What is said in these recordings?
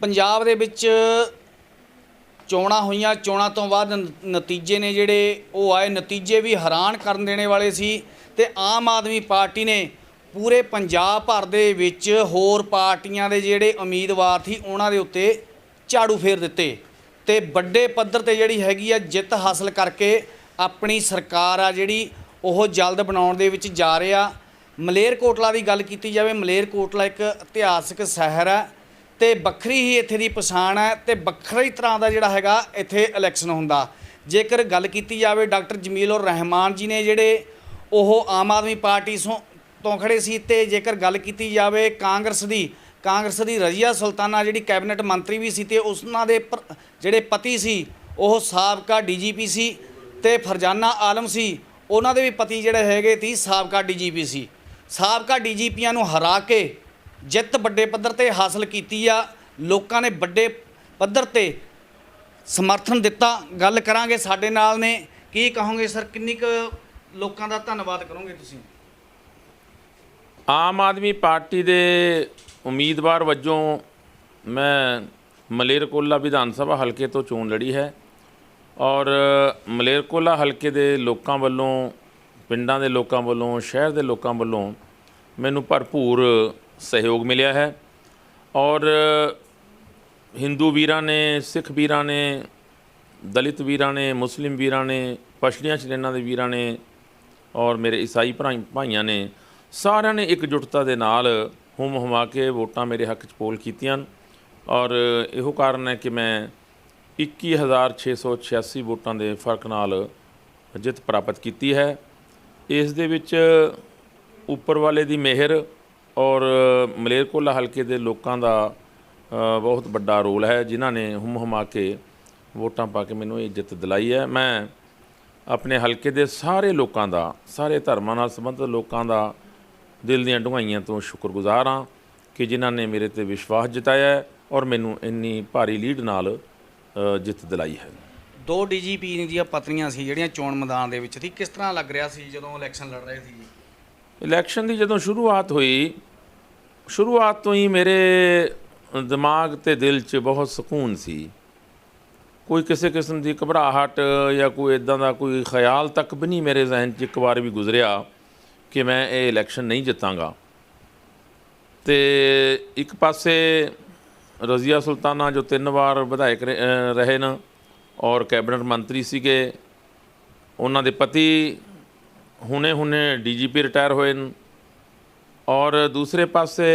पंजाब दे विच चोणां होईयां, चोणां तो बाद नतीजे ने जिहड़े वो आए, नतीजे भी हैरान करन देने वाले सी। ते आम आदमी पार्टी ने पूरे पंजाब भर दे विच होर पार्टियां दे जिहड़े उम्मीदवार सी उन्हां दे उत्ते झाड़ू फेर दित्ते ते वड्डे पद्धर ते जिहड़ी हैगी आ जिੱਤ हासिल करके अपनी सरकार आ जिहड़ी ਉਹ जल्द बनाउण दे विच जा ਰਿਹਾ। ਮਲੇਰਕੋਟਲਾ ਦੀ ਗੱਲ ਕੀਤੀ ਜਾਵੇ, ਮਲੇਰਕੋਟਲਾ ਇੱਕ ਇਤਿਹਾਸਕ ਸ਼ਹਿਰ ਹੈ ਤੇ ਵੱਖਰੀ ਹੀ ਇੱਥੇ ਦੀ ਪਛਾਣ ਹੈ ਤੇ ਵੱਖਰੀ ਤਰ੍ਹਾਂ ਦਾ ਜਿਹੜਾ ਹੈਗਾ ਇੱਥੇ ਇਲੈਕਸ਼ਨ ਹੁੰਦਾ। ਜੇਕਰ ਗੱਲ ਕੀਤੀ ਜਾਵੇ ਡਾਕਟਰ ਜਮੀਲ ਉਰ ਰਹਿਮਾਨ ਜੀ ਨੇ ਜਿਹੜੇ ਉਹ ਆਮ ਆਦਮੀ ਪਾਰਟੀ ਤੋਂ ਖੜੇ ਸੀ ਤੇ ਜੇਕਰ ਗੱਲ ਕੀਤੀ ਜਾਵੇ ਕਾਂਗਰਸ ਦੀ ਰਜ਼ੀਆ ਸੁਲਤਾਨਾ ਜਿਹੜੀ ਕੈਬਨਿਟ ਮੰਤਰੀ ਵੀ ਸੀ ਤੇ ਉਹਨਾਂ ਦੇ ਜਿਹੜੇ ਪਤੀ ਸੀ ਉਹ ਸਾਬਕਾ ਡੀਜੀਪੀ ਸੀ ਤੇ ਫਰਜ਼ਾਨਾ ਆਲਮ ਸੀ, ਉਹਨਾਂ ਦੇ ਵੀ ਪਤੀ ਜਿਹੜੇ ਹੈਗੇ ਸੀ ਸਾਬਕਾ ਡੀਜੀਪੀ ਸੀ। ਸਾਬਕਾ ਡੀਜੀਪੀਆਂ ਨੂੰ ਹਰਾ ਕੇ ਜਿੱਤ ਵੱਡੇ ਪੱਧਰ ਤੇ ਹਾਸਲ ਕੀਤੀ ਆ। ਲੋਕਾਂ ਨੇ ਵੱਡੇ ਪੱਧਰ ਤੇ ਸਮਰਥਨ ਦਿੱਤਾ। ਗੱਲ ਕਰਾਂਗੇ ਸਾਡੇ ਨਾਲ ਨੇ, ਕੀ ਕਹੋਗੇ ਸਰ, ਕਿੰਨੀ ਕੁ ਲੋਕਾਂ ਦਾ ਧੰਨਵਾਦ ਕਰੋਗੇ ਤੁਸੀਂ? ਆਮ ਆਦਮੀ ਪਾਰਟੀ ਦੇ ਉਮੀਦਵਾਰ ਵਜੋਂ ਮੈਂ ਮਲੇਰਕੋਟਲਾ ਵਿਧਾਨ ਸਭਾ ਹਲਕੇ ਤੋਂ ਚੋਣ ਲੜੀ ਹੈ ਔਰ ਮਲੇਰਕੋਟਲਾ ਹਲਕੇ ਦੇ ਲੋਕਾਂ ਵੱਲੋਂ, ਪਿੰਡਾਂ ਦੇ ਲੋਕਾਂ ਵੱਲੋਂ, ਸ਼ਹਿਰ ਦੇ ਲੋਕਾਂ ਵੱਲੋਂ ਮੈਨੂੰ ਭਰਪੂਰ ਸਹਿਯੋਗ ਮਿਲਿਆ ਹੈ ਔਰ ਹਿੰਦੂ ਵੀਰਾਂ ਨੇ, ਸਿੱਖ ਵੀਰਾਂ ਨੇ, ਦਲਿਤ ਵੀਰਾਂ ਨੇ, ਮੁਸਲਿਮ ਵੀਰਾਂ ਨੇ, ਪਛੜੀਆਂ ਸ਼੍ਰੇਣੀਆਂ ਦੇ ਵੀਰਾਂ ਨੇ ਔਰ ਮੇਰੇ ਈਸਾਈ ਭਾਈਆਂ ਨੇ, ਸਾਰਿਆਂ ਨੇ ਇਕਜੁੱਟਤਾ ਦੇ ਨਾਲ ਹੁਮ ਹੁਮਾ ਕੇ ਵੋਟਾਂ ਮੇਰੇ ਹੱਕ 'ਚ ਪੋਲ ਕੀਤੀਆਂ ਔਰ ਇਹੋ ਕਾਰਨ ਹੈ ਕਿ ਮੈਂ 21,686 ਵੋਟਾਂ ਦੇ ਫਰਕ ਨਾਲ ਜਿੱਤ ਪ੍ਰਾਪਤ ਕੀਤੀ ਹੈ। ਇਸ ਦੇ ਵਿੱਚ ਉੱਪਰ ਵਾਲੇ ਦੀ ਮਿਹਰ ਔਰ ਮਲੇਰਕੋਟਲਾ ਹਲਕੇ ਦੇ ਲੋਕਾਂ ਦਾ ਬਹੁਤ ਵੱਡਾ ਰੋਲ ਹੈ, ਜਿਨ੍ਹਾਂ ਨੇ ਹੁਮ ਹੁਮਾ ਕੇ ਵੋਟਾਂ ਪਾ ਕੇ ਮੈਨੂੰ ਇਹ ਜਿੱਤ ਦਿਲਾਈ ਹੈ। ਮੈਂ ਆਪਣੇ ਹਲਕੇ ਦੇ ਸਾਰੇ ਲੋਕਾਂ ਦਾ, ਸਾਰੇ ਧਰਮਾਂ ਨਾਲ ਸੰਬੰਧਿਤ ਲੋਕਾਂ ਦਾ ਦਿਲ ਦੀਆਂ ਡੂੰਘਾਈਆਂ ਤੋਂ ਸ਼ੁਕਰਗੁਜ਼ਾਰ ਹਾਂ ਕਿ ਜਿਨ੍ਹਾਂ ਨੇ ਮੇਰੇ 'ਤੇ ਵਿਸ਼ਵਾਸ ਜਤਾਇਆ ਹੈ ਔਰ ਮੈਨੂੰ ਇੰਨੀ ਭਾਰੀ ਲੀਡ ਨਾਲ ਜਿੱਤ ਦਿਲਾਈ ਹੈ। 2 ਡੀਜੀਪੀ ਦੀਆਂ ਪਤਨੀਆਂ ਸੀ ਜਿਹੜੀਆਂ ਚੋਣ ਮੈਦਾਨ ਦੇ ਵਿੱਚ ਸੀ, ਕਿਸ ਤਰ੍ਹਾਂ ਲੱਗ ਰਿਹਾ ਸੀ ਜਦੋਂ ਇਲੈਕਸ਼ਨ ਲੜ ਰਹੇ ਸੀ? ਇਲੈਕਸ਼ਨ ਦੀ ਜਦੋਂ ਸ਼ੁਰੂਆਤ ਹੋਈ, ਸ਼ੁਰੂਆਤ ਤੋਂ ਹੀ ਮੇਰੇ ਦਿਮਾਗ ਤੇ ਦਿਲ 'ਚ ਬਹੁਤ ਸਕੂਨ ਸੀ। ਕੋਈ ਕਿਸੇ ਕਿਸਮ ਦੀ ਘਬਰਾਹਟ ਜਾਂ ਕੋਈ ਇੱਦਾਂ ਦਾ ਕੋਈ ਖਿਆਲ ਤੱਕ ਵੀ ਨਹੀਂ ਮੇਰੇ ਜ਼ਿਹਨ 'ਚ ਇੱਕ ਵਾਰ ਵੀ ਗੁਜ਼ਰਿਆ ਕਿ ਮੈਂ ਇਹ ਇਲੈਕਸ਼ਨ ਨਹੀਂ ਜਿੱਤਾਂਗਾ। ਅਤੇ ਇੱਕ ਪਾਸੇ ਰਜ਼ੀਆ ਸੁਲਤਾਨਾ ਜੋ 3 ਵਾਰ ਵਿਧਾਇਕ ਰਹੇ ਨੇ ਔਰ ਕੈਬਨਿਟ ਮੰਤਰੀ ਸੀਗੇ, ਉਹਨਾਂ ਦੇ ਪਤੀ ਹੁਣੇ ਡੀਜੀਪੀ ਰਿਟਾਇਰ ਹੋਏ ਨੇ ਔਰ ਦੂਸਰੇ ਪਾਸੇ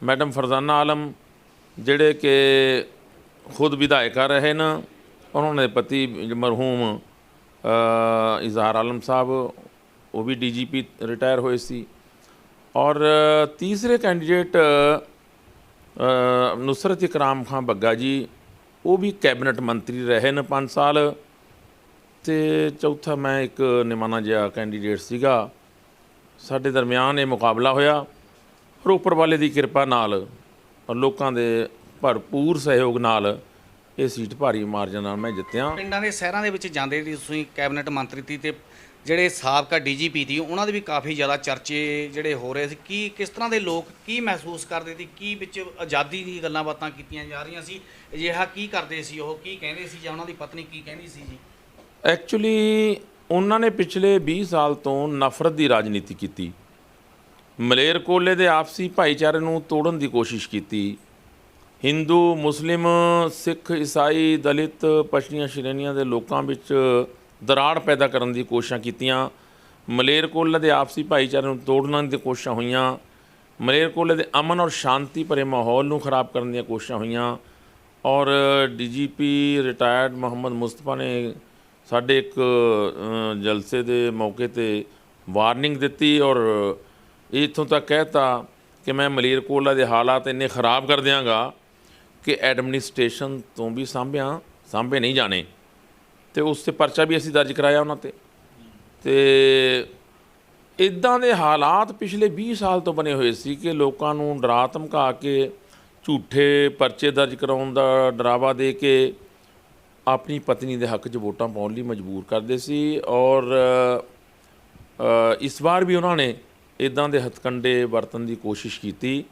ਮੈਡਮ ਫਰਜ਼ਾਨਾ ਆਲਮ ਜਿਹੜੇ ਕਿ ਖੁਦ ਵਿਧਾਇਕਾ ਰਹੇ ਨੇ, ਉਹਨਾਂ ਦੇ ਪਤੀ ਮਰਹੂਮ ਇਜ਼ਹਾਰ ਆਲਮ ਸਾਹਿਬ ਉਹ ਵੀ ਡੀਜੀਪੀ ਰਿਟਾਇਰ ਹੋਏ ਸੀ ਔਰ ਤੀਸਰੇ ਕੈਂਡੀਡੇਟ ਨੁਸਰਤ ਇਕਰਾਮ ਖਾਂ ਬੱਗਾ ਜੀ, ਉਹ ਵੀ ਕੈਬਨਿਟ ਮੰਤਰੀ ਰਹੇ ਨੇ 5 ਸਾਲ। ਅਤੇ ਚੌਥਾ ਮੈਂ ਇੱਕ ਨਿਮਾਣਾ ਜਿਹਾ ਕੈਂਡੀਡੇਟ ਸੀਗਾ। ਸਾਡੇ ਦਰਮਿਆਨ ਇਹ ਮੁਕਾਬਲਾ ਹੋਇਆ ਔਰ ਉੱਪਰ ਵਾਲੇ ਦੀ ਕਿਰਪਾ ਨਾਲ ਔਰ ਲੋਕਾਂ ਦੇ ਭਰਪੂਰ ਸਹਿਯੋਗ ਨਾਲ ਇਹ ਸੀਟ ਭਾਰੀ ਮਾਰਜਨ ਨਾਲ ਮੈਂ ਜਿੱਤਿਆ। ਪਿੰਡਾਂ ਦੇ ਸ਼ਹਿਰਾਂ ਦੇ ਵਿੱਚ ਜਾਂਦੇ ਸੀ ਤੁਸੀਂ, ਕੈਬਨਿਟ ਮੰਤਰੀ ਸੀ ਤੇ ਜਿਹੜੇ ਸਾਬਕਾ ਡੀਜੀਪੀ ਸੀ ਉਹਨਾਂ ਦੇ ਵੀ ਕਾਫੀ ਜ਼ਿਆਦਾ ਚਰਚੇ ਜਿਹੜੇ ਹੋ ਰਹੇ ਸੀ। ਕਿਸ ਤਰ੍ਹਾਂ ਦੇ ਲੋਕ ਕੀ ਮਹਿਸੂਸ ਕਰਦੇ ਸੀ? ਕੀ ਵਿੱਚ ਆਜ਼ਾਦੀ ਦੀ ਗੱਲਾਂ ਬਾਤਾਂ ਕੀਤੀਆਂ ਜਾ ਰਹੀਆਂ ਸੀ? ਅਜਿਹਾ ਕੀ ਕਰਦੇ ਸੀ ਉਹ, ਕੀ ਕਹਿੰਦੇ ਸੀ ਜਾਂ ਉਹਨਾਂ ਦੀ ਪਤਨੀ ਕੀ ਕਹਿੰਦੀ ਸੀ ਜੀ? ਐਕਚੁਅਲੀ ਉਹਨਾਂ ਨੇ ਪਿਛਲੇ 20 ਸਾਲ ਤੋਂ ਨਫ਼ਰਤ ਦੀ ਰਾਜਨੀਤੀ ਕੀਤੀ, ਮਲੇਰਕੋਟਲੇ ਦੇ ਆਪਸੀ ਭਾਈਚਾਰੇ ਨੂੰ ਤੋੜਨ ਦੀ ਕੋਸ਼ਿਸ਼ ਕੀਤੀ, ਹਿੰਦੂ, ਮੁਸਲਿਮ, ਸਿੱਖ, ਈਸਾਈ, ਦਲਿਤ, ਪਛੜੀਆਂ ਸ਼੍ਰੇਣੀਆਂ ਦੇ ਲੋਕਾਂ ਵਿੱਚ ਦਰਾੜ ਪੈਦਾ ਕਰਨ ਦੀ ਕੋਸ਼ਿਸ਼ਾਂ ਕੀਤੀਆਂ। ਮਲੇਰਕੋਟਲੇ ਦੇ ਆਪਸੀ ਭਾਈਚਾਰੇ ਨੂੰ ਤੋੜਨ ਦੀਆਂ ਕੋਸ਼ਿਸ਼ਾਂ ਹੋਈਆਂ, ਮਲੇਰਕੋਟਲੇ ਦੇ ਅਮਨ ਔਰ ਸ਼ਾਂਤੀ ਭਰੇ ਮਾਹੌਲ ਨੂੰ ਖਰਾਬ ਕਰਨ ਦੀਆਂ ਕੋਸ਼ਿਸ਼ਾਂ ਹੋਈਆਂ ਔਰ ਡੀਜੀਪੀ ਰਿਟਾਇਰਡ ਮੁਹੰਮਦ ਮੁਸਤਫਾ ਨੇ ਸਾਡੇ ਇੱਕ ਜਲਸੇ ਦੇ ਮੌਕੇ 'ਤੇ ਵਾਰਨਿੰਗ ਦਿੱਤੀ ਔਰ ਇੱਥੋਂ ਤੱਕ ਕਹਿਤਾ ਕਿ ਮੈਂ ਮਲੇਰਕੋਟਲਾ ਦੇ ਹਾਲਾਤ ਇੰਨੇ ਖਰਾਬ ਕਰ ਦਿਆਂਗਾ ਕਿ ਐਡਮਿਨਿਸਟ੍ਰੇਸ਼ਨ ਤੋਂ ਵੀ ਸਾਂਭੇ ਨਹੀਂ ਜਾਣੇ। ਅਤੇ ਉਸ 'ਤੇ ਪਰਚਾ ਵੀ ਅਸੀਂ ਦਰਜ ਕਰਾਇਆ ਉਹਨਾਂ 'ਤੇ। ਅਤੇ ਇੱਦਾਂ ਦੇ ਹਾਲਾਤ ਪਿਛਲੇ 20 ਸਾਲ ਤੋਂ ਬਣੇ ਹੋਏ ਸੀ ਕਿ ਲੋਕਾਂ ਨੂੰ ਡਰਾ ਧਮਕਾ ਕੇ, ਝੂਠੇ ਪਰਚੇ ਦਰਜ ਕਰਾਉਣ ਦਾ ਡਰਾਵਾ ਦੇ ਕੇ ਆਪਣੀ ਪਤਨੀ ਦੇ ਹੱਕ 'ਚ ਵੋਟਾਂ ਪਾਉਣ ਲਈ ਮਜਬੂਰ ਕਰਦੇ ਸੀ ਔਰ ਇਸ ਵਾਰ ਵੀ ਉਹਨਾਂ ਨੇ ਇੱਦਾਂ ਦੇ ਹਥਕੰਡੇ ਵਰਤਣ ਦੀ ਕੋਸ਼ਿਸ਼ ਕੀਤੀ,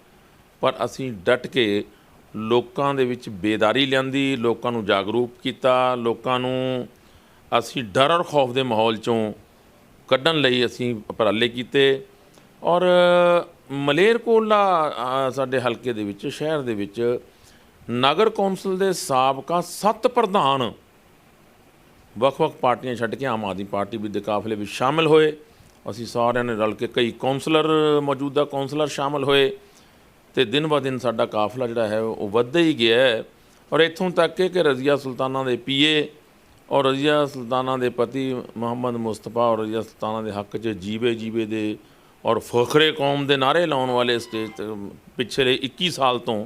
ਪਰ ਅਸੀਂ ਡਟ ਕੇ ਲੋਕਾਂ ਦੇ ਵਿੱਚ ਬੇਦਾਰੀ ਲਿਆਂਦੀ, ਲੋਕਾਂ ਨੂੰ ਜਾਗਰੂਕ ਕੀਤਾ, ਲੋਕਾਂ ਨੂੰ ਅਸੀਂ ਡਰ ਔਰ ਖੌਫ ਦੇ ਮਾਹੌਲ 'ਚੋਂ ਕੱਢਣ ਲਈ ਅਸੀਂ ਉਪਰਾਲੇ ਕੀਤੇ। ਔਰ ਮਲੇਰਕੋਟਲਾ ਸਾਡੇ ਹਲਕੇ ਦੇ ਵਿੱਚ, ਸ਼ਹਿਰ ਦੇ ਵਿੱਚ ਨਗਰ ਕੌਂਸਲ ਦੇ ਸਾਬਕਾ 7 ਪ੍ਰਧਾਨ ਵੱਖ-ਵੱਖ ਪਾਰਟੀਆਂ ਛੱਡ ਕੇ ਆਮ ਆਦਮੀ ਪਾਰਟੀ ਵੀ ਦੇ ਕਾਫਲੇ ਵਿੱਚ ਸ਼ਾਮਿਲ ਹੋਏ। ਅਸੀਂ ਸਾਰਿਆਂ ਨੇ ਰਲ ਕੇ, ਕਈ ਕੌਂਸਲਰ, ਮੌਜੂਦਾ ਕੌਂਸਲਰ ਸ਼ਾਮਿਲ ਹੋਏ ਤੇ ਦਿਨ ਬ ਦਿਨ ਸਾਡਾ ਕਾਫਲਾ ਜਿਹੜਾ ਹੈ ਉਹ ਵੱਧਦਾ ਹੀ ਗਿਆ ਹੈ। ਔਰ ਇੱਥੋਂ ਤੱਕ ਕਿ ਰਜ਼ੀਆ ਸੁਲਤਾਨਾ ਦੇ ਪੀਏ ਔਰ ਰਜ਼ੀਆ ਸੁਲਤਾਨਾ ਦੇ ਪਤੀ ਮੁਹੰਮਦ ਮੁਸਤਫਾ ਔਰ ਰਜ਼ੀਆ ਸੁਲਤਾਨਾ ਦੇ ਹੱਕ 'ਚ ਜੀਵੇ ਜੀਵੇ ਦੇ ਔਰ ਫਖਰੇ ਕੌਮ ਦੇ ਨਾਅਰੇ ਲਾਉਣ ਵਾਲੇ ਸਟੇਜ ਤੇ ਪਿਛਲੇ 21 ਸਾਲ ਤੋਂ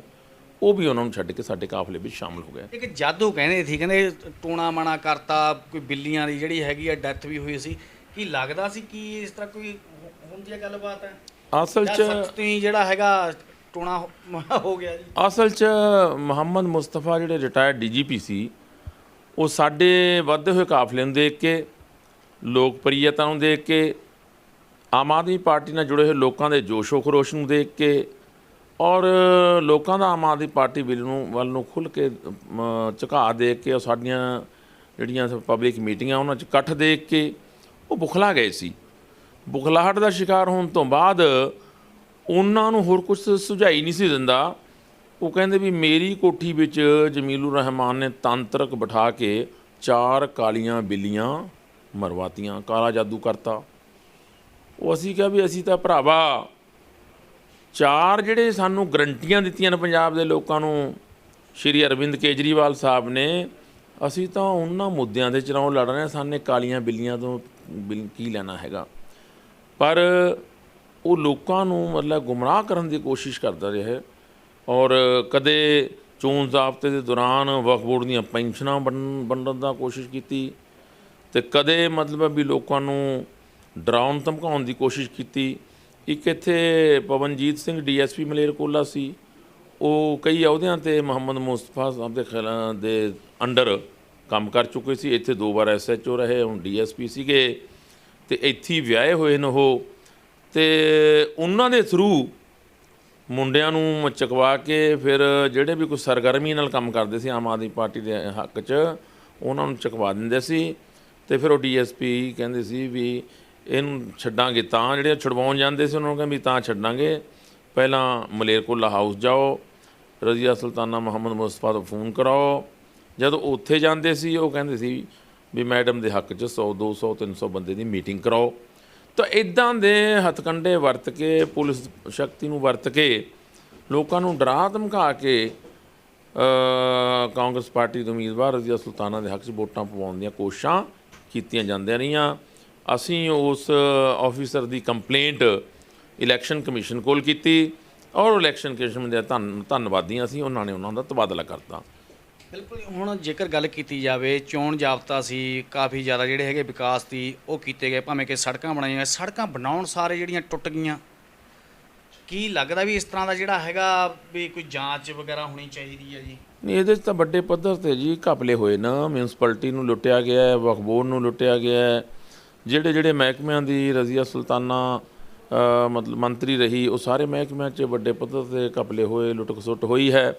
ਉਹ ਵੀ ਉਹਨਾਂ ਨੂੰ ਛੱਡ ਕੇ ਸਾਡੇ ਕਾਫਲੇ ਵਿੱਚ ਸ਼ਾਮਿਲ ਹੋ ਗਏ। ਇੱਕ ਜਾਦੂ ਕਹਿੰਦੇ ਸੀ, ਕਹਿੰਦੇ ਟੂਣਾ ਮਾਣਾ ਕਰਤਾ, ਕੋਈ ਬਿੱਲੀਆਂ ਦੀ ਜਿਹੜੀ ਹੈਗੀ ਆ ਡੈਥ ਵੀ ਹੋਈ ਸੀ। ਕੀ ਲੱਗਦਾ ਸੀ ਕਿ ਇਸ ਤਰ੍ਹਾਂ ਕੋਈ ਹੁੰਦੀ ਹੈ ਗੱਲਬਾਤ ਹੈ? ਅਸਲ 'ਚ ਜਿਹੜਾ ਹੈਗਾ ਟੂਣਾ ਹੋ ਗਿਆ ਜੀ। ਅਸਲ 'ਚ ਮੁਹੰਮਦ ਮੁਸਤਫਾ ਜਿਹੜੇ ਰਿਟਾਇਰਡ ਡੀਜੀਪੀ ਸੀ, ਉਹ ਸਾਡੇ ਵੱਧਦੇ ਹੋਏ ਕਾਫਲੇ ਨੂੰ ਦੇਖ ਕੇ, ਲੋਕਪ੍ਰਿਯਤਾ ਨੂੰ ਦੇਖ ਕੇ, ਆਮ ਆਦਮੀ ਪਾਰਟੀ ਨਾਲ ਜੁੜੇ ਹੋਏ ਲੋਕਾਂ ਦੇ ਜੋਸ਼ੋ ਖਰੋਸ਼ ਨੂੰ ਦੇਖ ਕੇ ਔਰ ਲੋਕਾਂ ਦਾ ਆਮ ਆਦਮੀ ਪਾਰਟੀ ਵੱਲ ਨੂੰ ਖੁੱਲ੍ਹ ਕੇ ਝੁਕਾਅ ਦੇਖ ਕੇ, ਉਹ ਸਾਡੀਆਂ ਜਿਹੜੀਆਂ ਪਬਲਿਕ ਮੀਟਿੰਗਾਂ ਉਹਨਾਂ 'ਚ ਇਕੱਠ ਦੇਖ ਕੇ ਉਹ ਬੁਖਲਾ ਗਏ ਸੀ। ਬੁਖਲਾਹਟ ਦਾ ਸ਼ਿਕਾਰ ਹੋਣ ਤੋਂ ਬਾਅਦ ਉਹਨਾਂ ਨੂੰ ਹੋਰ ਕੁਝ ਸੁਝਾਈ ਨਹੀਂ ਸੀ ਦਿੰਦਾ। ਉਹ ਕਹਿੰਦੇ ਵੀ ਮੇਰੀ ਕੋਠੀ ਵਿੱਚ ਜਮੀਲੁਰ ਰਹਿਮਾਨ ਨੇ ਤਾਂਤਰਕ ਬਿਠਾ ਕੇ 4 ਕਾਲੀਆਂ ਬਿੱਲੀਆਂ ਮਰਵਾਤੀਆਂ, ਕਾਲਾ ਜਾਦੂ ਕਰਤਾ। ਉਹ ਅਸੀਂ ਕਿਹਾ ਵੀ ਅਸੀਂ ਤਾਂ ਭਰਾਵਾ 4 ਜਿਹੜੇ ਸਾਨੂੰ ਗਰੰਟੀਆਂ ਦਿੱਤੀਆਂ ਨੇ ਪੰਜਾਬ ਦੇ ਲੋਕਾਂ ਨੂੰ ਸ਼੍ਰੀ ਅਰਵਿੰਦ ਕੇਜਰੀਵਾਲ ਸਾਹਿਬ ਨੇ, ਅਸੀਂ ਤਾਂ ਉਹਨਾਂ ਮੁੱਦਿਆਂ ਦੇ ਚੋਂ ਲੜ ਰਹੇ ਹਾਂ, ਸਾਨੇ ਕਾਲੀਆਂ ਬਿੱਲੀਆਂ ਤੋਂ ਕੀ ਲੈਣਾ ਹੈਗਾ। ਪਰ ਉਹ ਲੋਕਾਂ ਨੂੰ ਮਤਲਬ ਗੁੰਮਰਾਹ ਕਰਨ ਦੀ ਕੋਸ਼ਿਸ਼ ਕਰਦਾ ਰਿਹਾ। ਔਰ ਕਦੇ ਚੋਣ ਜ਼ਾਬਤੇ ਦੇ ਦੌਰਾਨ ਵਕਫ ਬੋਰਡ ਦੀਆਂ ਪੈਨਸ਼ਨਾਂ ਵੰਡਣ ਦਾ ਕੋਸ਼ਿਸ਼ ਕੀਤੀ ਅਤੇ ਕਦੇ ਮਤਲਬ ਵੀ ਲੋਕਾਂ ਨੂੰ ਡਰਾਉਣ ਧਮਕਾਉਣ ਦੀ ਕੋਸ਼ਿਸ਼ ਕੀਤੀ। ਇੱਕ ਇੱਥੇ ਪਵਨਜੀਤ ਸਿੰਘ DSP ਮਲੇਰਕੋਟਲਾ ਸੀ, ਉਹ ਕਈ ਅਹੁਦਿਆਂ 'ਤੇ ਮੁਹੰਮਦ ਮੁਸਤਫਾ ਸਾਹਿਬ ਦੇ ਅੰਡਰ ਕੰਮ ਕਰ ਚੁੱਕੇ ਸੀ। ਇੱਥੇ 2 ਵਾਰ SHO ਰਹੇ, ਹੁਣ DSP ਸੀਗੇ ਅਤੇ ਇੱਥੇ ਵਿਆਹੇ ਹੋਏ ਨੇ ਉਹ। ਅਤੇ ਉਹਨਾਂ ਦੇ ਥਰੂ ਮੁੰਡਿਆਂ ਨੂੰ ਚੁਕਵਾ ਕੇ ਫਿਰ ਜਿਹੜੇ ਵੀ ਕੋਈ ਸਰਗਰਮੀ ਨਾਲ ਕੰਮ ਕਰਦੇ ਸੀ ਆਮ ਆਦਮੀ ਪਾਰਟੀ ਦੇ ਹੱਕ 'ਚ, ਉਹਨਾਂ ਨੂੰ ਚੁਕਵਾ ਦਿੰਦੇ ਸੀ। ਅਤੇ ਫਿਰ ਉਹ DSP ਕਹਿੰਦੇ ਸੀ ਵੀ ਇਹਨੂੰ ਛੱਡਾਂਗੇ, ਤਾਂ ਜਿਹੜੇ ਛੁਡਵਾਉਣ ਜਾਂਦੇ ਸੀ ਉਹਨਾਂ ਨੂੰ ਕਹਿੰਦੇ ਵੀ ਤਾਂ ਛੱਡਾਂਗੇ, ਪਹਿਲਾਂ ਮਲੇਰਕੋਟਲਾ ਹਾਊਸ ਜਾਓ, ਰਜ਼ੀਆ ਸੁਲਤਾਨਾ ਮੁਹੰਮਦ ਮੁਸਤਫਾ ਤੋਂ ਫੋਨ ਕਰਾਓ। ਜਦੋਂ ਉੱਥੇ ਜਾਂਦੇ ਸੀ ਉਹ ਕਹਿੰਦੇ ਸੀ ਵੀ ਮੈਡਮ ਦੇ ਹੱਕ 'ਚ 100 200 300 ਬੰਦੇ ਦੀ ਮੀਟਿੰਗ ਕਰਾਓ। ਤਾਂ ਇੱਦਾਂ ਦੇ ਹੱਥਕੰਡੇ ਵਰਤ ਕੇ, ਪੁਲਿਸ ਸ਼ਕਤੀ ਨੂੰ ਵਰਤ ਕੇ, ਲੋਕਾਂ ਨੂੰ ਡਰਾ ਧਮਕਾ ਕੇ ਕਾਂਗਰਸ ਪਾਰਟੀ ਦੇ ਉਮੀਦਵਾਰ ਰਜ਼ੀਆ ਸੁਲਤਾਨਾ ਦੇ ਹੱਕ 'ਚ ਵੋਟਾਂ ਪਵਾਉਣ ਦੀਆਂ ਕੋਸ਼ਿਸ਼ਾਂ ਕੀਤੀਆਂ ਜਾਂਦੀਆਂ ਰਹੀਆਂ। ਅਸੀਂ ਉਸ ਆਫੀਸਰ ਦੀ ਕੰਪਲੇਂਟ ਇਲੈਕਸ਼ਨ ਕਮਿਸ਼ਨ ਕੋਲ ਕੀਤੀ ਔਰ ਇਲੈਕਸ਼ਨ ਕਮਿਸ਼ਨ ਦੇ ਧੰਨਵਾਦੀ ਅਸੀਂ, ਉਹਨਾਂ ਨੇ ਉਹਨਾਂ ਦਾ ਤਬਾਦਲਾ ਕਰਤਾ। ਬਿਲਕੁਲ। ਹੁਣ ਜੇਕਰ ਗੱਲ ਕੀਤੀ ਜਾਵੇ, ਚੋਣ ਜ਼ਾਬਤਾ ਸੀ, ਕਾਫੀ ਜ਼ਿਆਦਾ ਜਿਹੜੇ ਹੈਗੇ ਵਿਕਾਸ ਦੀ ਉਹ ਕੀਤੇ ਗਏ, ਭਾਵੇਂ ਕਿ ਸੜਕਾਂ ਬਣਾਈਆਂ ਗਈਆਂ, ਸੜਕਾਂ ਬਣਾਉਣ ਸਾਰੇ ਜਿਹੜੀਆਂ ਟੁੱਟ ਗਈਆਂ। ਕੀ ਲੱਗਦਾ ਵੀ ਇਸ ਤਰ੍ਹਾਂ ਦਾ ਜਿਹੜਾ ਹੈਗਾ ਵੀ ਕੋਈ ਜਾਂਚ ਵਗੈਰਾ ਹੋਣੀ ਚਾਹੀਦੀ ਹੈ ਜੀ? ਨਹੀਂ, ਇਹਦੇ 'ਚ ਤਾਂ ਵੱਡੇ ਪੱਧਰ 'ਤੇ ਜੀ ਘਪਲੇ ਹੋਏ ਨਾ। ਮਿਊਨਸਿਪੈਲਿਟੀ ਨੂੰ ਲੁੱਟਿਆ ਗਿਆ, ਵਕਫ ਬੋਰਡ ਨੂੰ ਲੁੱਟਿਆ ਗਿਆ। ਜਿਹੜੇ ਮਹਿਕਮਿਆਂ ਦੀ ਰਜ਼ੀਆ ਸੁਲਤਾਨਾ ਮਤਲਬ ਮੰਤਰੀ ਰਹੀ, ਉਹ ਸਾਰੇ ਮਹਿਕਮਿਆਂ 'ਚ ਵੱਡੇ ਪੱਧਰ 'ਤੇ ਘਪਲੇ ਹੋਏ, ਲੁੱਟ ਖਸੁੱਟ ਹੋਈ ਹੈ।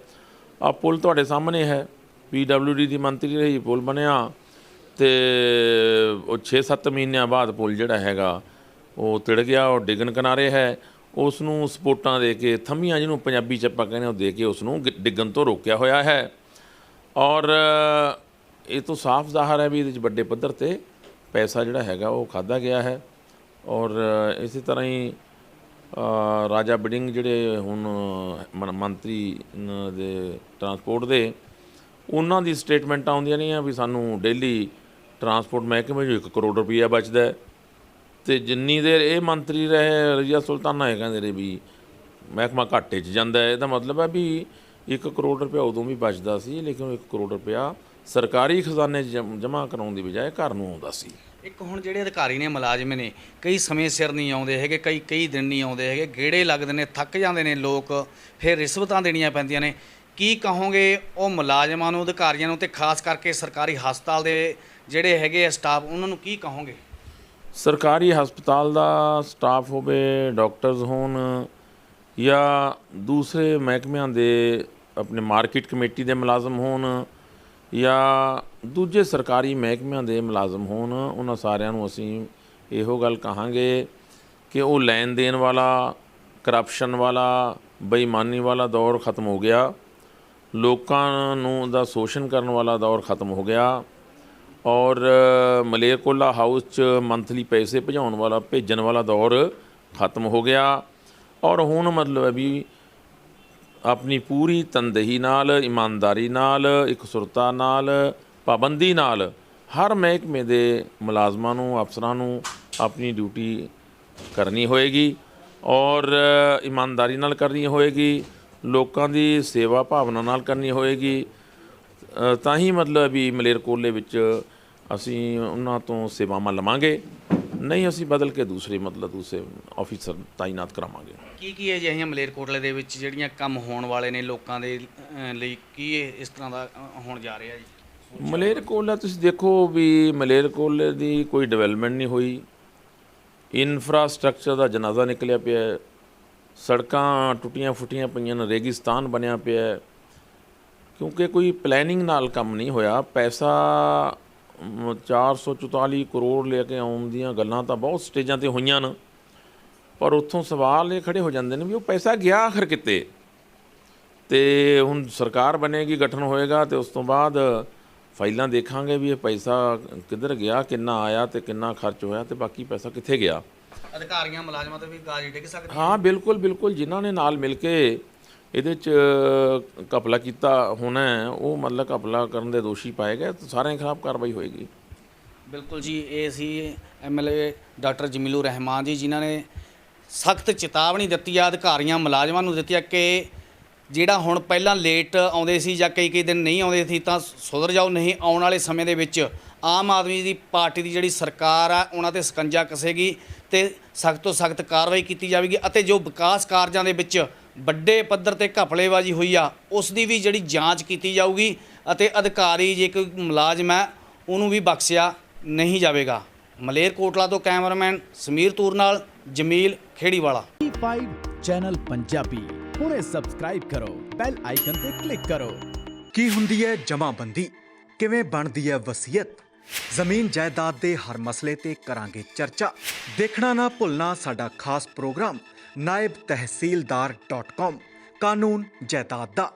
ਆਹ ਪੁਲ ਤੁਹਾਡੇ ਸਾਹਮਣੇ ਹੈ, PWD ਦੀ ਮੰਤਰੀ ਰਹੀ, ਪੁਲ ਬਣਿਆ ਅਤੇ ਉਹ 6-7 ਮਹੀਨਿਆਂ ਬਾਅਦ ਪੁਲ ਜਿਹੜਾ ਹੈਗਾ ਉਹ ਤਿੜ ਗਿਆ, ਉਹ ਡਿੱਗਣ ਕਿਨਾਰੇ ਹੈ। ਉਸ ਨੂੰ ਸਪੋਰਟਾਂ ਦੇ ਕੇ, ਥੰਮੀਆਂ ਜਿਹਨੂੰ ਪੰਜਾਬੀ 'ਚ ਆਪਾਂ ਕਹਿੰਦੇ, ਉਹ ਦੇ ਕੇ ਉਸ ਨੂੰ ਡਿੱਗਣ ਤੋਂ ਰੋਕਿਆ ਹੋਇਆ ਹੈ। ਔਰ ਇਹ ਤੋਂ ਸਾਫ਼ ਜ਼ਾਹਰ ਹੈ ਵੀ ਇਹਦੇ 'ਚ ਵੱਡੇ ਪੱਧਰ 'ਤੇ ਪੈਸਾ ਜਿਹੜਾ ਹੈਗਾ ਉਹ ਖਾਧਾ ਗਿਆ ਹੈ। ਔਰ ਇਸੇ ਤਰ੍ਹਾਂ ਹੀ ਰਾਜਾ ਵੜਿੰਗ ਜਿਹੜੇ ਹੁਣ ਮੰਤਰੀ ਦੇ ਟਰਾਂਸਪੋਰਟ ਦੇ, ਉਹਨਾਂ ਦੀ ਸਟੇਟਮੈਂਟਾਂ ਆਉਂਦੀਆਂ ਰਹੀਆਂ ਵੀ ਸਾਨੂੰ ਡੇਲੀ ਟਰਾਂਸਪੋਰਟ ਮਹਿਕਮੇ 'ਚੋਂ 1 ਕਰੋੜ ਰੁਪਈਆ ਬਚਦਾ। ਅਤੇ ਜਿੰਨੀ ਦੇਰ ਇਹ ਮੰਤਰੀ ਰਹੇ ਰਜ਼ੀਆ ਸੁਲਤਾਨਾ, ਇਹ ਕਹਿੰਦੇ ਰਹੇ ਵੀ ਮਹਿਕਮਾ ਘਾਟੇ 'ਚ ਜਾਂਦਾ। ਇਹਦਾ ਮਤਲਬ ਹੈ ਵੀ 1 ਕਰੋੜ ਰੁਪਇਆ ਉਦੋਂ ਵੀ ਬਚਦਾ ਸੀ, ਲੇਕਿਨ 1 ਕਰੋੜ ਰੁਪਇਆ ਸਰਕਾਰੀ ਖਜ਼ਾਨੇ 'ਚ ਜਮ੍ਹਾਂ ਕਰਾਉਣ ਦੀ ਬਜਾਏ ਘਰ ਨੂੰ ਆਉਂਦਾ ਸੀ। ਇੱਕ ਹੁਣ ਜਿਹੜੇ ਅਧਿਕਾਰੀ ਨੇ, ਮੁਲਾਜ਼ਮ ਨੇ, ਕਈ ਸਮੇਂ ਸਿਰ ਨਹੀਂ ਆਉਂਦੇ ਹੈਗੇ, ਕਈ ਦਿਨ ਨਹੀਂ ਆਉਂਦੇ ਹੈਗੇ, ਗੇੜੇ ਲੱਗਦੇ ਨੇ, ਥੱਕ ਜਾਂਦੇ ਨੇ ਲੋਕ, ਫਿਰ ਰਿਸ਼ਵਤਾਂ ਦੇਣੀਆਂ ਪੈਂਦੀਆਂ ਨੇ। ਕੀ ਕਹੋਗੇ ਉਹ ਮੁਲਾਜ਼ਮਾਂ ਨੂੰ, ਅਧਿਕਾਰੀਆਂ ਨੂੰ, ਅਤੇ ਖਾਸ ਕਰਕੇ ਸਰਕਾਰੀ ਹਸਪਤਾਲ ਦੇ ਜਿਹੜੇ ਹੈਗੇ ਸਟਾਫ, ਉਹਨਾਂ ਨੂੰ ਕੀ ਕਹੋਗੇ? ਸਰਕਾਰੀ ਹਸਪਤਾਲ ਦਾ ਸਟਾਫ ਹੋਵੇ, ਡਾਕਟਰਸ ਹੋਣ ਜਾਂ ਦੂਸਰੇ ਮਹਿਕਮਿਆਂ ਦੇ ਆਪਣੇ ਮਾਰਕੀਟ ਕਮੇਟੀ ਦੇ ਮੁਲਾਜ਼ਮ ਹੋਣ ਜਾਂ ਦੂਜੇ ਸਰਕਾਰੀ ਮਹਿਕਮਿਆਂ ਦੇ ਮੁਲਾਜ਼ਮ ਹੋਣ, ਉਹਨਾਂ ਸਾਰਿਆਂ ਨੂੰ ਅਸੀਂ ਇਹੋ ਗੱਲ ਕਹਾਂਗੇ ਕਿ ਉਹ ਲੈਣ ਦੇਣ ਵਾਲਾ, ਕਰਪਸ਼ਨ ਵਾਲਾ, ਬੇਈਮਾਨੀ ਵਾਲਾ ਦੌਰ ਖਤਮ ਹੋ ਗਿਆ। ਲੋਕਾਂ ਨੂੰ ਦਾ ਸ਼ੋਸ਼ਣ ਕਰਨ ਵਾਲਾ ਦੌਰ ਖਤਮ ਹੋ ਗਿਆ ਔਰ ਮਲੇਰਕੋਟਲਾ ਹਾਊਸ 'ਚ ਮੰਥਲੀ ਪੈਸੇ ਭੇਜਣ ਵਾਲਾ ਦੌਰ ਖਤਮ ਹੋ ਗਿਆ। ਔਰ ਹੁਣ ਮਤਲਬ ਹੈ ਵੀ ਆਪਣੀ ਪੂਰੀ ਤਨਦੇਹੀ ਨਾਲ, ਇਮਾਨਦਾਰੀ ਨਾਲ, ਇਕਸੁਰਤਾ ਨਾਲ, ਪਾਬੰਦੀ ਨਾਲ ਹਰ ਮਹਿਕਮੇ ਦੇ ਮੁਲਾਜ਼ਮਾਂ ਨੂੰ, ਅਫਸਰਾਂ ਨੂੰ ਆਪਣੀ ਡਿਊਟੀ ਕਰਨੀ ਹੋਏਗੀ ਔਰ ਇਮਾਨਦਾਰੀ ਨਾਲ ਕਰਨੀ ਹੋਏਗੀ, ਲੋਕਾਂ ਦੀ ਸੇਵਾ ਭਾਵਨਾ ਨਾਲ ਕਰਨੀ ਹੋਏਗੀ। ਤਾਂ ਹੀ ਮਤਲਬ ਵੀ ਮਲੇਰਕੋਟਲੇ ਵਿੱਚ ਅਸੀਂ ਉਹਨਾਂ ਤੋਂ ਸੇਵਾਵਾਂ ਲਵਾਂਗੇ, ਨਹੀਂ ਅਸੀਂ ਬਦਲ ਕੇ ਦੂਸਰੇ ਆਫਿਸਰ ਤਾਇਨਾਤ ਕਰਾਵਾਂਗੇ। ਕੀ ਹੈ ਅਜਿਹੀਆਂ ਮਲੇਰਕੋਟਲੇ ਦੇ ਵਿੱਚ ਜਿਹੜੀਆਂ ਕੰਮ ਹੋਣ ਵਾਲੇ ਨੇ ਲੋਕਾਂ ਦੇ ਲਈ, ਕੀ ਇਹ ਇਸ ਤਰ੍ਹਾਂ ਦਾ ਹੋਣ ਜਾ ਰਿਹਾ ਜੀ? ਮਲੇਰਕੋਟਲਾ ਤੁਸੀਂ ਦੇਖੋ ਵੀ ਮਲੇਰਕੋਟਲੇ ਦੀ ਕੋਈ ਡਿਵੈਲਪਮੈਂਟ ਨਹੀਂ ਹੋਈ, ਇਨਫਰਾਸਟ੍ਰਕਚਰ ਦਾ ਜਨਾਜ਼ਾ ਨਿਕਲਿਆ ਪਿਆ, ਸੜਕਾਂ ਟੁੱਟੀਆਂ ਫੁੱਟੀਆਂ ਪਈਆਂ ਨੇ, ਰੇਗਿਸਤਾਨ ਬਣਿਆ ਪਿਆ, ਕਿਉਂਕਿ ਕੋਈ ਪਲੈਨਿੰਗ ਨਾਲ ਕੰਮ ਨਹੀਂ ਹੋਇਆ। ਪੈਸਾ 444 ਕਰੋੜ ਲੈ ਕੇ ਆਉਣ ਦੀਆਂ ਗੱਲਾਂ ਤਾਂ ਬਹੁਤ ਸਟੇਜਾਂ 'ਤੇ ਹੋਈਆਂ ਨੇ, ਪਰ ਉੱਥੋਂ ਸਵਾਲ ਇਹ ਖੜੇ ਹੋ ਜਾਂਦੇ ਨੇ ਵੀ ਉਹ ਪੈਸਾ ਗਿਆ ਆਖਰ ਕਿਤੇ। ਅਤੇ ਹੁਣ ਸਰਕਾਰ ਬਣੇਗੀ, ਗਠਨ ਹੋਏਗਾ ਅਤੇ ਉਸ ਤੋਂ ਬਾਅਦ ਫਾਈਲਾਂ ਦੇਖਾਂਗੇ ਵੀ ਇਹ ਪੈਸਾ ਕਿੱਧਰ ਗਿਆ, ਕਿੰਨਾ ਆਇਆ ਅਤੇ ਕਿੰਨਾ ਖਰਚ ਹੋਇਆ ਅਤੇ ਬਾਕੀ ਪੈਸਾ ਕਿੱਥੇ ਗਿਆ। ਅਧਿਕਾਰੀਆਂ ਮੁਲਾਜ਼ਮਾਂ ਤੇ ਵੀ ਗਾਜ ਡਿੱਗ ਸਕਦੀ? ਹਾਂ ਬਿਲਕੁਲ ਬਿਲਕੁਲ, ਜਿਨ੍ਹਾਂ ਨੇ ਨਾਲ ਮਿਲ ਕੇ ਇਹਦੇ 'ਚ ਘਪਲਾ ਕੀਤਾ ਹੋਣਾ, ਉਹ ਮਤਲਬ ਘਪਲਾ ਕਰਨ ਦੇ ਦੋਸ਼ੀ ਪਾਏ ਗਏ ਤਾਂ ਸਾਰਿਆਂ ਖਿਲਾਫ ਕਾਰਵਾਈ ਹੋਏਗੀ। ਬਿਲਕੁਲ ਜੀ, ਇਹ ਸੀ MLA ਡਾਕਟਰ ਜਮੀਲੁਰ ਰਹਿਮਾਨ ਜੀ, ਜਿਨ੍ਹਾਂ ਨੇ ਸਖਤ ਚੇਤਾਵਨੀ ਦਿੱਤੀ ਆ ਅਧਿਕਾਰੀਆਂ ਮੁਲਾਜ਼ਮਾਂ ਨੂੰ ਦਿੱਤੀ ਆ ਕਿ ਜਿਹੜਾ ਹੁਣ ਪਹਿਲਾਂ ਲੇਟ ਆਉਂਦੇ ਸੀ ਜਾਂ ਕਈ ਦਿਨ ਨਹੀਂ ਆਉਂਦੇ ਸੀ ਤਾਂ ਸੁਧਰ ਜਾਓ, ਨਹੀਂ ਆਉਣ ਵਾਲੇ ਸਮੇਂ ਦੇ ਵਿੱਚ ਆਮ ਆਦਮੀ ਦੀ ਪਾਰਟੀ ਦੀ ਜਿਹੜੀ ਸਰਕਾਰ ਆ ਉਹਨਾਂ 'ਤੇ ਸਕੰਜਾ ਕੱਸੇਗੀ ਅਤੇ ਸਖਤ ਤੋਂ ਸਖਤ ਕਾਰਵਾਈ ਕੀਤੀ ਜਾਵੇਗੀ ਅਤੇ ਜੋ ਵਿਕਾਸ ਕਾਰਜਾਂ ਦੇ ਵਿੱਚ ਵੱਡੇ ਪੱਧਰ 'ਤੇ ਘਪਲੇਬਾਜ਼ੀ ਹੋਈ ਆ ਉਸ ਦੀ ਵੀ ਜਿਹੜੀ ਜਾਂਚ ਕੀਤੀ ਜਾਊਗੀ ਅਤੇ ਅਧਿਕਾਰੀ ਜੇ ਕੋਈ ਮੁਲਾਜ਼ਮ ਹੈ ਉਹਨੂੰ ਵੀ ਬਖਸ਼ਿਆ ਨਹੀਂ ਜਾਵੇਗਾ। ਮਲੇਰਕੋਟਲਾ ਤੋਂ ਕੈਮਰਾਮੈਨ ਸਮੀਰ ਤੂਰ ਨਾਲ ਜਮੀਲ ਖੇੜੀਵਾਲਾ। P5 ਚੈਨਲ ਪੰਜਾਬੀ ਹੁਣੇ ਸਬਸਕ੍ਰਾਈਬ ਕਰੋ, ਬੈਲ ਆਈਕਨ ਤੇ ਕਲਿੱਕ ਕਰੋ। ਕੀ ਹੁੰਦੀ ਹੈ ਜਮ੍ਹਾਂਬੰਦੀ, ਕਿਵੇਂ ਬਣਦੀ ਹੈ ਵਸੀਅਤ, ਜ਼ਮੀਨ ਜਾਇਦਾਦ ਦੇ ਹਰ ਮਸਲੇ ਤੇ ਕਰਾਂਗੇ ਚਰਚਾ। ਦੇਖਣਾ ਨਾ ਭੁੱਲਣਾ ਸਾਡਾ ਖਾਸ ਪ੍ਰੋਗਰਾਮ naibtehsildar.com ਕਾਨੂੰਨ ਜਾਇਦਾਦ ਦਾ।